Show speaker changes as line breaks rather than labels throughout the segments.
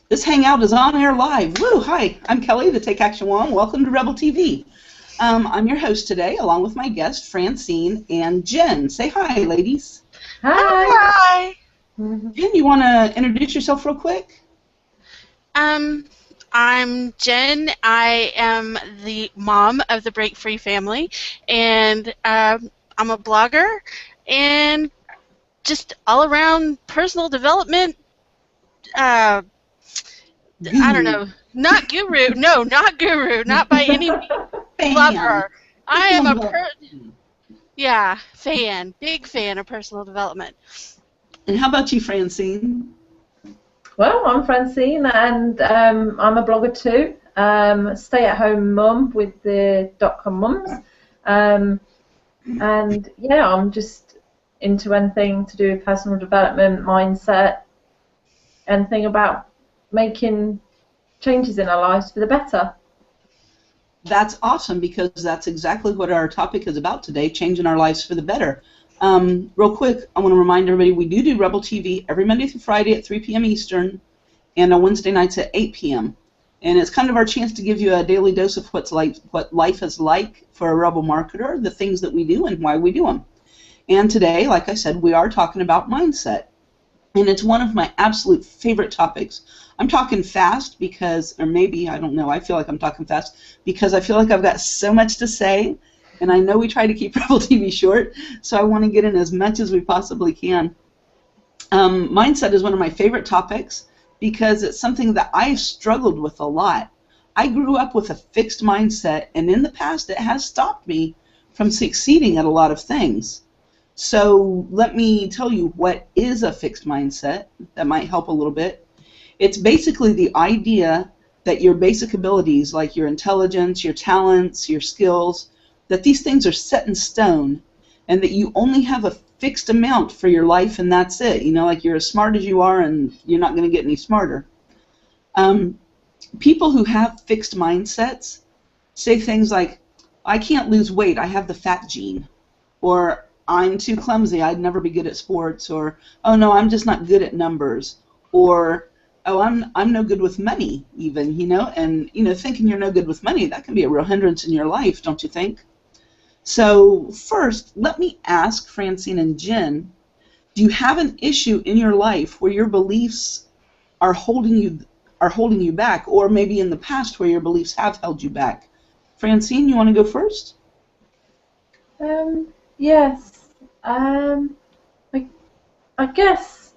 This hangout is on air live. Woo! Hi, I'm Kelly, the Take Action Mom. Welcome to Rebel TV. I'm your host today, along with my guests, Francine and Jen. Say hi, ladies.
Hi.
Hi.
Jen, you want to introduce yourself real quick?
I'm Jen. I am the mom of the Break Free family, and I'm a blogger and just all-around personal development. I don't know, not guru. No, not guru. Not by any means. Lover. I am a fan. Big fan of personal development.
And how about you, Francine?
Well, I'm Francine, and I'm a blogger too. Stay-at-home mum with the .com mums, and yeah, I'm just into anything to do with personal development, mindset, anything about making changes in our lives for the better.
That's awesome, because that's exactly what our topic is about today, changing our lives for the better. Real quick, I want to remind everybody we do Rebel TV every Monday through Friday at 3 p.m. Eastern and on Wednesday nights at 8 p.m. And it's kind of our chance to give you a daily dose of what life is like for a Rebel marketer, the things that we do and why we do them. And today, like I said, we are talking about mindset. And it's one of my absolute favorite topics. I'm talking fast because, or maybe, I don't know, I feel like I'm talking fast because I feel like I've got so much to say. And I know we try to keep Rebel TV short, so I want to get in as much as we possibly can. Mindset is one of my favorite topics because it's something that I've struggled with a lot. I grew up with a fixed mindset, and in the past it has stopped me from succeeding at a lot of things. So let me tell you what is a fixed mindset. That might help a little bit. It's basically the idea that your basic abilities, like your intelligence, your talents, your skills, that these things are set in stone and that you only have a fixed amount for your life and that's it. You know, like you're as smart as you are and you're not going to get any smarter. People who have fixed mindsets say things like, I can't lose weight, I have the fat gene. Or I'm too clumsy, I'd never be good at sports. Or, oh no, I'm just not good at numbers. Or, oh, I'm no good with money even, you know. And, you know, thinking you're no good with money, that can be a real hindrance in your life, don't you think? So first, let me ask Francine and Jen, do you have an issue in your life where your beliefs are holding you back, or maybe in the past where your beliefs have held you back? Francine, you want to go first?
Yes. I guess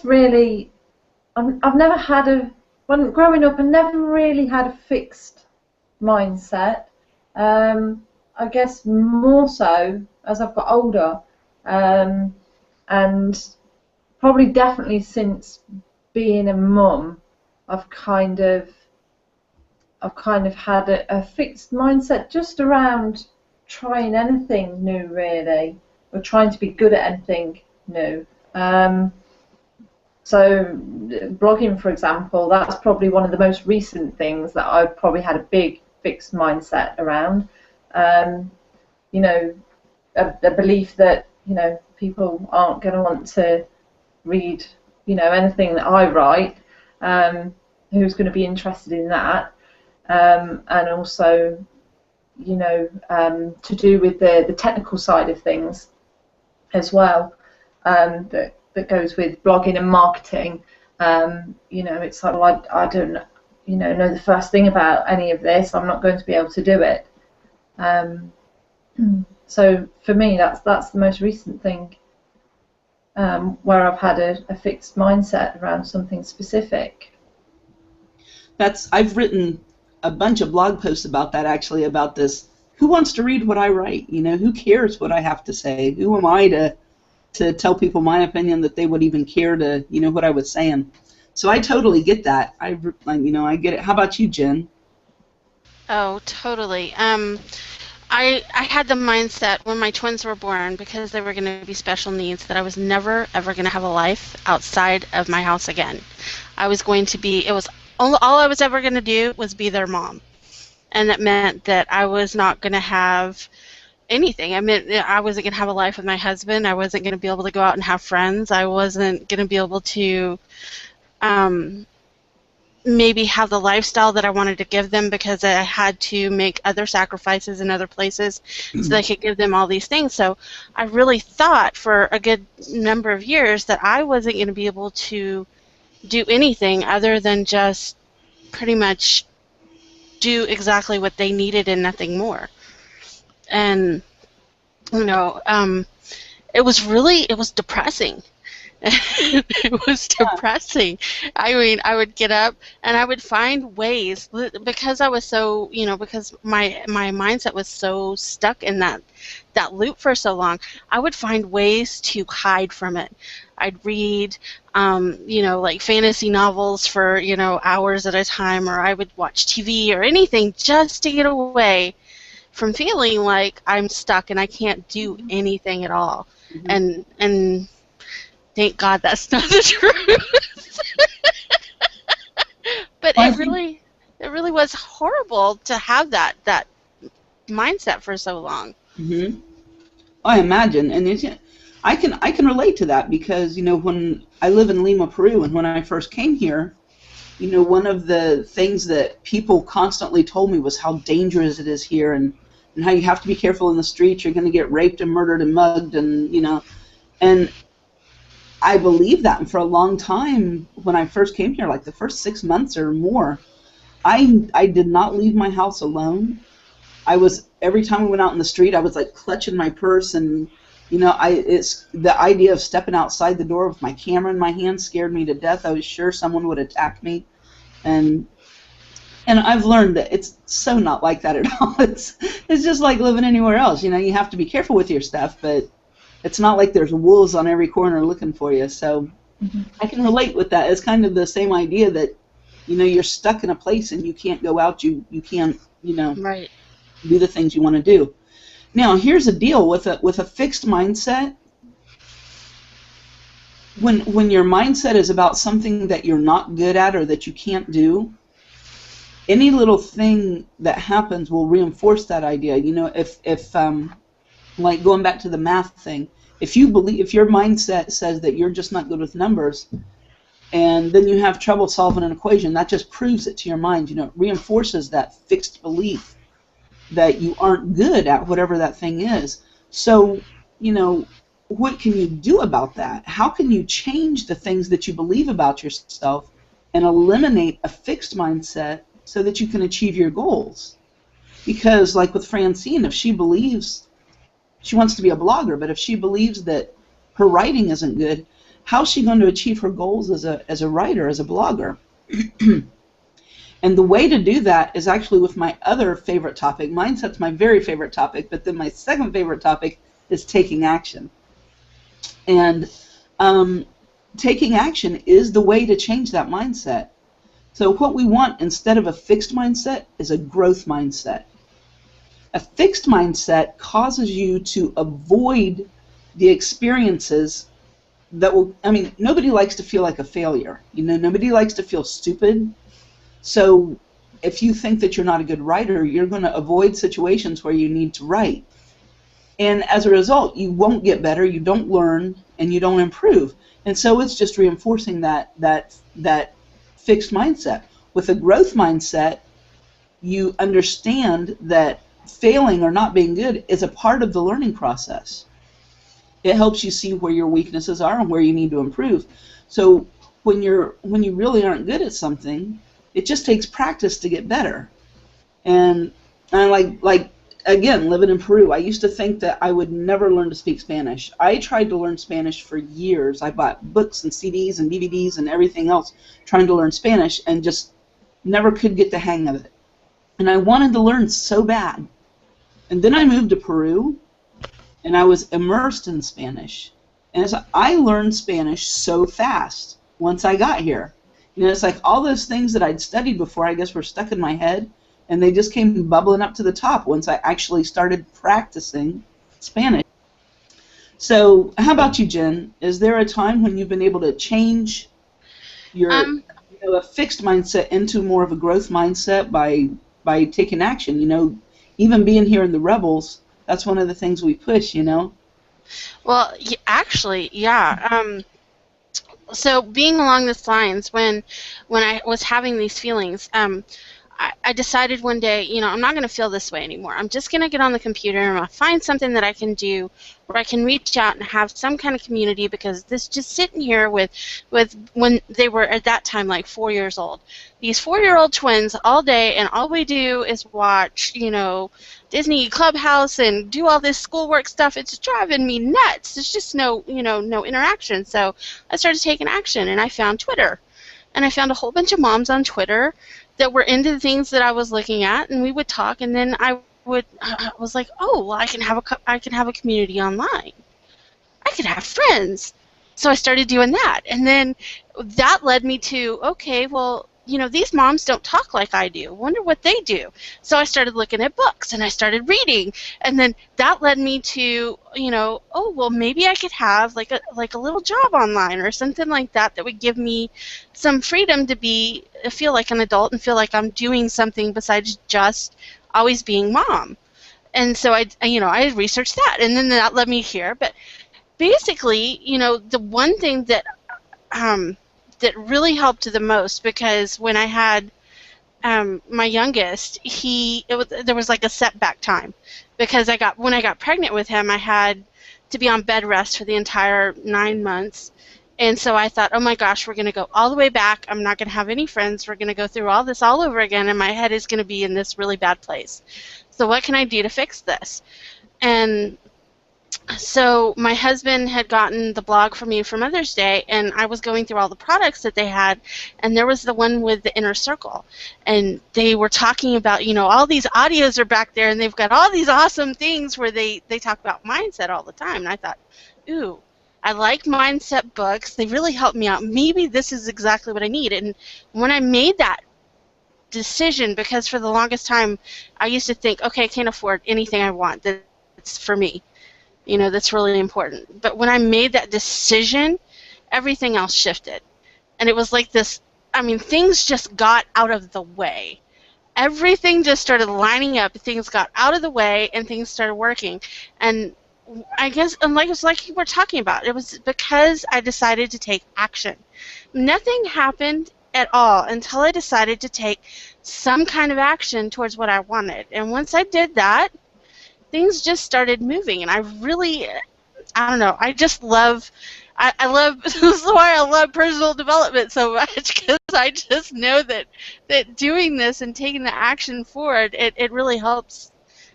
really, I've never had when growing up, I never really had a fixed mindset. I guess more so as I've got older, and probably definitely since being a mum, I've kind of had a fixed mindset just around trying anything new, really, or trying to be good at anything new. So blogging, for example, that's probably one of the most recent things that I've probably had a big fixed mindset around. You know, a belief that, you know, people aren't going to want to read, you know, anything that I write, who's going to be interested in that, and also, you know, to do with the technical side of things as well, that goes with blogging and marketing. You know, it's like, well, I don't, you know the first thing about any of this. I'm not going to be able to do it. So for me, that's the most recent thing where I've had a fixed mindset around something specific.
I've written a bunch of blog posts about that, actually, about this. Who wants to read what I write? You know, who cares what I have to say? Who am I to tell people my opinion that they would even care to, you know, what I was saying? So I totally get that. I get it. How about you, Jen?
Oh, totally. I had the mindset when my twins were born, because they were going to be special needs, that I was never, ever going to have a life outside of my house again. I was going to be, all I was ever going to do was be their mom. And that meant that I was not going to have anything. I mean, I wasn't going to have a life with my husband. I wasn't going to be able to go out and have friends. I wasn't going to be able to um, maybe have the lifestyle that I wanted to give them because I had to make other sacrifices in other places so that I could give them all these things. So I really thought for a good number of years that I wasn't going to be able to do anything other than just pretty much do exactly what they needed and nothing more. And, you know, it was depressing. It was depressing. I mean, I would get up and I would find ways because I was so, because my mindset was so stuck in that loop for so long. I would find ways to hide from it. I'd read, like fantasy novels for, hours at a time, or I would watch TV or anything just to get away from feeling like I'm stuck and I can't do anything at all.
Mm-hmm.
And thank God that's not the truth. But
Well,
it really was horrible to have that mindset for so long.
Mm-hmm. I imagine, and I can relate to that because when I live in Lima, Peru, and when I first came here, one of the things that people constantly told me was how dangerous it is here, and how you have to be careful in the streets. You're going to get raped and murdered and mugged, and I believed that. And for a long time, when I first came here, like the first 6 months or more, I did not leave my house alone. Every time we went out in the street, I was like clutching my purse, and it's the idea of stepping outside the door with my camera in my hand scared me to death. I was sure someone would attack me, and I've learned that it's so not like that at all. It's just like living anywhere else. You have to be careful with your stuff, but it's not like there's wolves on every corner looking for you. So I can relate with that. It's kind of the same idea that you're stuck in a place and you can't go out. You can't
Right.
do the things you want to do. Now, here's the deal with a fixed mindset. When your mindset is about something that you're not good at or that you can't do, any little thing that happens will reinforce that idea. If like going back to the math thing, if your mindset says that you're just not good with numbers, and then you have trouble solving an equation, that just proves it to your mind. It reinforces that fixed belief that you aren't good at whatever that thing is. So, what can you do about that? How can you change the things that you believe about yourself and eliminate a fixed mindset so that you can achieve your goals? Because, like with Francine, if she believes she wants to be a blogger, but if she believes that her writing isn't good, how's she going to achieve her goals as a writer, as a blogger? And the way to do that is actually with my other favorite topic. Mindset's my very favorite topic, but then my second favorite topic is taking action. And taking action is the way to change that mindset. So what we want instead of a fixed mindset is a growth mindset. A fixed mindset causes you to avoid the experiences that will, nobody likes to feel like a failure. Nobody likes to feel stupid. So if you think that you're not a good writer, you're going to avoid situations where you need to write. And as a result, you won't get better, you don't learn, and you don't improve. And so it's just reinforcing that fixed mindset. With a growth mindset, you understand that failing or not being good is a part of the learning process. It helps you see where your weaknesses are and where you need to improve. So when you really aren't good at something, it just takes practice to get better. And like again, living in Peru, I used to think that I would never learn to speak Spanish. I tried to learn Spanish for years. I bought books and CDs and DVDs and everything else trying to learn Spanish and just never could get the hang of it. And I wanted to learn so bad. And then I moved to Peru, and I was immersed in Spanish. And I learned Spanish so fast once I got here. It's like all those things that I'd studied before, I guess, were stuck in my head, and they just came bubbling up to the top once I actually started practicing Spanish. So how about you, Jen? Is there a time when you've been able to change your a fixed mindset into more of a growth mindset by taking action? Even being here in the Rebels, that's one of the things we push, you know.
Well, actually, yeah. So being along this lines, when I was having these feelings, I decided one day, I'm not going to feel this way anymore. I'm just going to get on the computer and I'll find something that I can do where I can reach out and have some kind of community, because this just sitting here with when they were at that time like 4 years old. These 4-year-old twins all day, and all we do is watch, Disney Clubhouse and do all this schoolwork stuff. It's driving me nuts. There's just no interaction. So I started taking action, and I found Twitter. And I found a whole bunch of moms on Twitter that were into the things that I was looking at, and we would talk, and then I was like, oh, well, I can have a community online. I could have friends. So I started doing that. And then that led me to, okay, well, these moms don't talk like I do. Wonder what they do. So I started looking at books and I started reading. And then that led me to, oh, well, maybe I could have like a little job online or something like that that would give me some freedom to feel like an adult and feel like I'm doing something besides just always being mom. And so I researched that, and then that led me here. But basically, the one thing that really helped the most, because when I had my youngest, there was like a setback time, because when I got pregnant with him, I had to be on bed rest for the entire 9 months. And so I thought, oh my gosh, we're going to go all the way back. I'm not going to have any friends. We're going to go through all this all over again, and my head is going to be in this really bad place. So what can I do to fix this? And so my husband had gotten the blog for me for Mother's Day, and I was going through all the products that they had, and there was the one with the inner circle. And they were talking about, all these audios are back there, and they've got all these awesome things where they talk about mindset all the time. And I thought, ooh, I like mindset books. They really help me out. Maybe this is exactly what I need. And when I made that decision, because for the longest time I used to think, okay, I can't afford anything I want that's for me. That's really important. But when I made that decision, everything else shifted. And it was like this, things just got out of the way. Everything just started lining up. Things got out of the way, and things started working. And I guess, and it's like you were talking about, it was because I decided to take action. Nothing happened at all until I decided to take some kind of action towards what I wanted. And once I did that, things just started moving, and I don't know, I just love, I love, this is why I love personal development so much, because I just know that doing this and taking the action forward, it really helps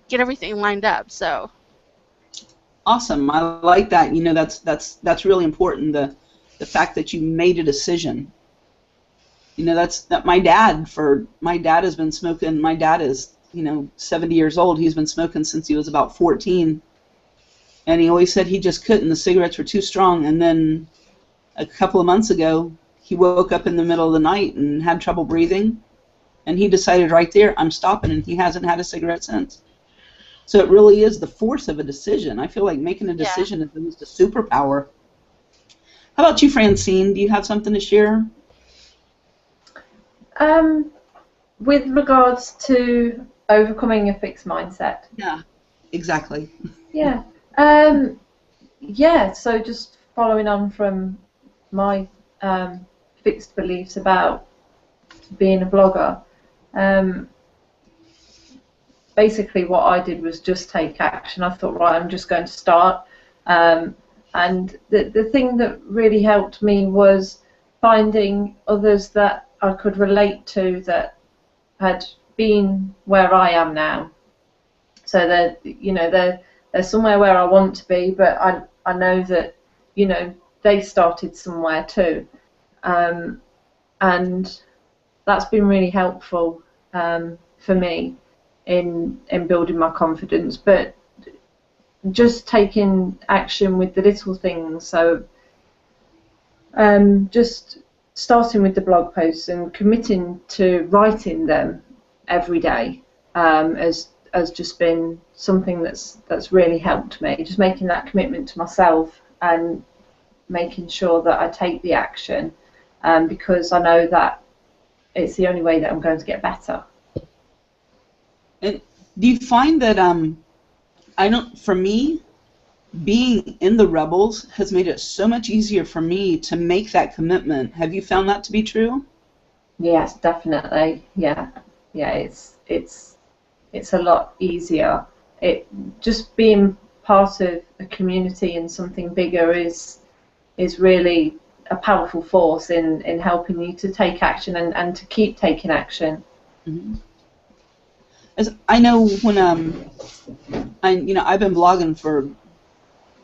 get everything lined up. So
awesome. I like that. That's really important, the fact that you made a decision. My dad has been smoking. My dad is 70 years old. He's been smoking since he was about 14. And he always said he just couldn't. The cigarettes were too strong. And then a couple of months ago, he woke up in the middle of the night and had trouble breathing. And he decided right there, I'm stopping, and he hasn't had a cigarette since. So it really is the force of a decision. I feel like making a decision is almost a superpower. How about you, Francine? Do you have something to share?
With regards to overcoming a fixed mindset.
Yeah, exactly.
Yeah. So just following on from my fixed beliefs about being a blogger, basically what I did was just take action. I thought, right, I'm just going to start. And the thing that really helped me was finding others that I could relate to that had been where I am now. So that they're somewhere where I want to be, but I know that they started somewhere too, and that's been really helpful for me in building my confidence. But just taking action with the little things. So just starting with the blog posts and committing to writing them every day has just been something that's really helped me. Just making that commitment to myself and making sure that I take the action, because I know that it's the only way that I'm going to get better.
And do you find that I don't. For me, being in the rebels has made it so much easier for me to make that commitment. Have you found that to be true?
Yes, definitely. Yeah, yeah. It's a lot easier. It just being part of a community and something bigger is really a powerful force in helping you to take action and to keep taking action.
Hmm. As I know when I've been blogging for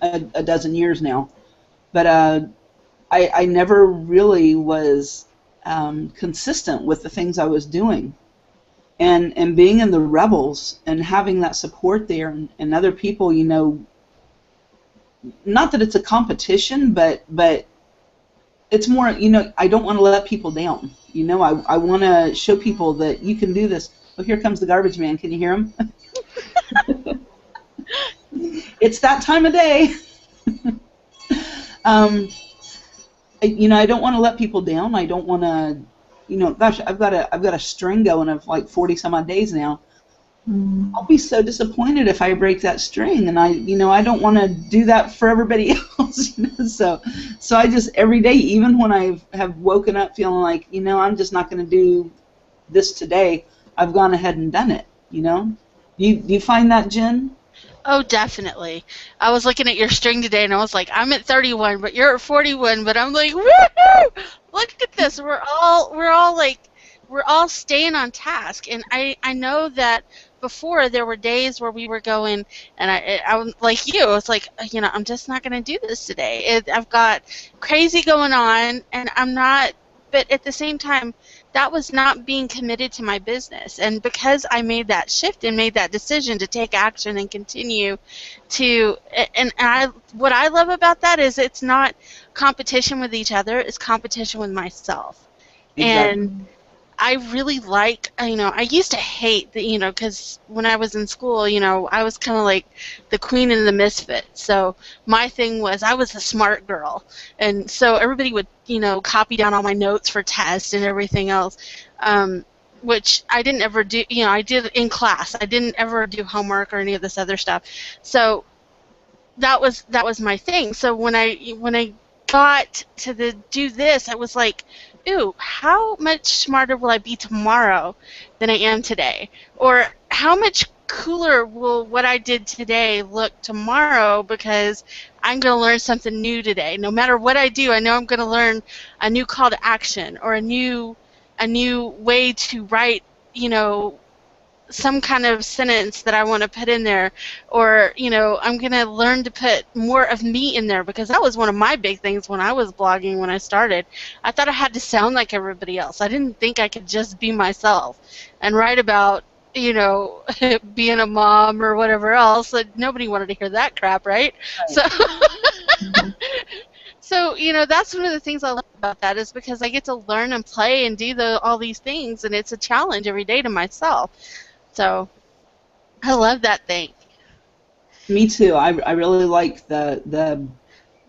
a dozen years now, but I never really was consistent with the things I was doing. And being in the rebels and having that support there and other people, not that it's a competition, but it's more, I don't want to let people down. I want to show people that you can do this. Oh, here comes the garbage man. Can you hear him? It's that time of day. um, I don't want to let people down. I don't want to, gosh, I've got a string going of like 40 some odd days now. I'll be so disappointed if I break that string, and I don't want to do that for everybody else. So I just every day, even when I have woken up feeling like, I'm just not going to do this today, I've gone ahead and done it. Do you find that, Jen?
Oh, definitely. I was looking at your string today, and I was like, I'm at 31, but you're at 41. But I'm like, woohoo! Look at this. We're all staying on task. And I know that before there were days where we were going, and I was like you. It's like, I'm just not going to do this today. I've got crazy going on, and I'm not. But at the same time, that was not being committed to my business. And because I made that shift and made that decision to take action and continue to, what I love about that is it's not competition with each other, it's competition with myself.
Exactly.
And I really like, I used to hate because when I was in school, I was kind of like the queen and the misfit. So my thing was I was the smart girl. And so everybody would, copy down all my notes for tests and everything else, which I didn't ever do. I did in class. I didn't ever do homework or any of this other stuff. So that was my thing. So when I got to do this, I was like, ooh, how much smarter will I be tomorrow than I am today? Or how much cooler will what I did today look tomorrow, because I'm going to learn something new today. No matter what I do, I know I'm going to learn a new call to action or a new way to write, some kind of sentence that I want to put in there, or I'm going to learn to put more of me in there, because that was one of my big things when I was blogging when I started. I thought I had to sound like everybody else. I didn't think I could just be myself and write about being a mom or whatever else. Nobody wanted to hear that crap, right? So so that's one of the things I love about that, is because I get to learn and play and do all these things, and it's a challenge every day to myself. So I love that thing.
Me too. I really like the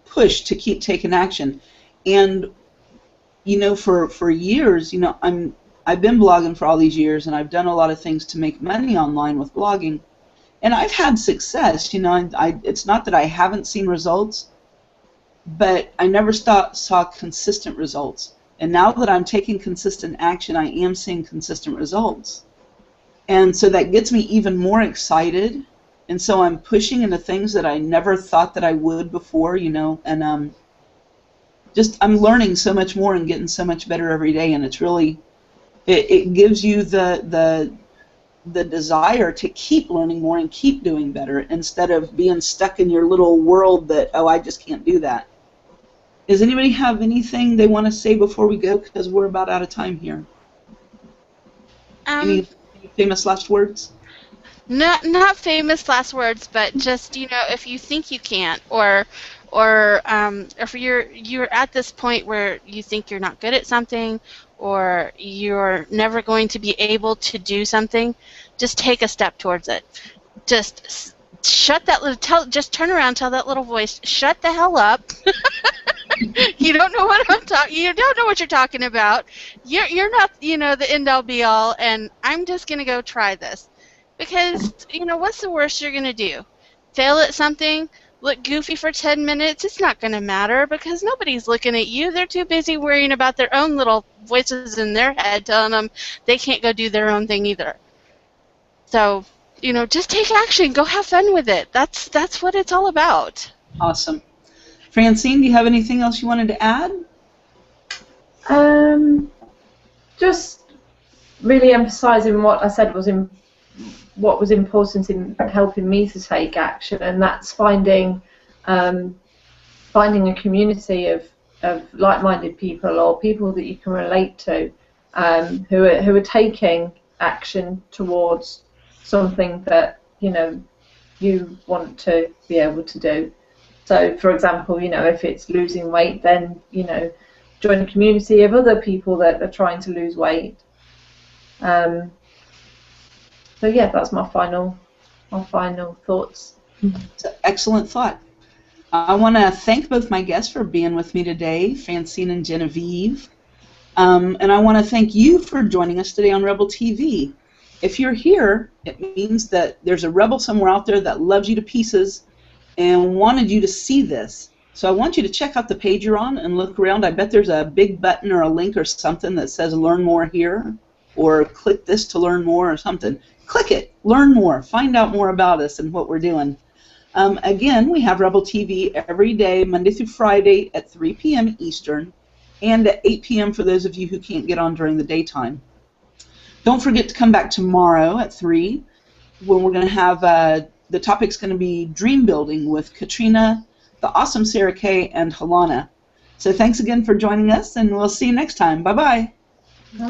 push to keep taking action. And for years, I've been blogging for all these years, and I've done a lot of things to make money online with blogging, and I've had success. It's not that I haven't seen results, but I never saw consistent results. And now that I'm taking consistent action, I am seeing consistent results. And so that gets me even more excited. And so I'm pushing into things that I never thought that I would before, and just I'm learning so much more and getting so much better every day. And it's really, it gives you the desire to keep learning more and keep doing better, instead of being stuck in your little world that, oh, I just can't do that. Does anybody have anything they want to say before we go? Because we're about out of time here. Any famous last words?
Not famous last words, but just if you think you can't, or if you're at this point where you think you're not good at something, or you're never going to be able to do something, just take a step towards it. Just shut that just turn around, tell that little voice, shut the hell up. You don't know what you don't know what you're talking about. You're not the end all be all, and I'm just gonna go try this. Because, what's the worst you're going to do? fail at something, look goofy for 10 minutes, it's not going to matter because nobody's looking at you. They're too busy worrying about their own little voices in their head telling them they can't go do their own thing either. So, just take action. Go have fun with it. That's what it's all about.
Awesome. Francine, do you have anything else you wanted to add?
Just really emphasising what I said was what was important in helping me to take action, and that's finding a community of like-minded people or people that you can relate to, who are taking action towards something that you want to be able to do. So, for example, if it's losing weight, then join a community of other people that are trying to lose weight. So yeah, that's my final thoughts.
It's an excellent thought. I want to thank both my guests for being with me today, Francine and Genevieve. And I want to thank you for joining us today on Rebel TV. If you're here, it means that there's a rebel somewhere out there that loves you to pieces and wanted you to see this. So I want you to check out the page you're on and look around. I bet there's a big button or a link or something that says learn more here, or click this to learn more or something. Click it, learn more, find out more about us and what we're doing. Again, we have Rebel TV every day, Monday through Friday at 3 p.m. Eastern, and at 8 p.m. for those of you who can't get on during the daytime. Don't forget to come back tomorrow at 3, when we're going to have, the topic's going to be dream building with Katrina, the awesome Sarah Kay, and Halana. So thanks again for joining us, and we'll see you next time. Bye-bye.
Bye.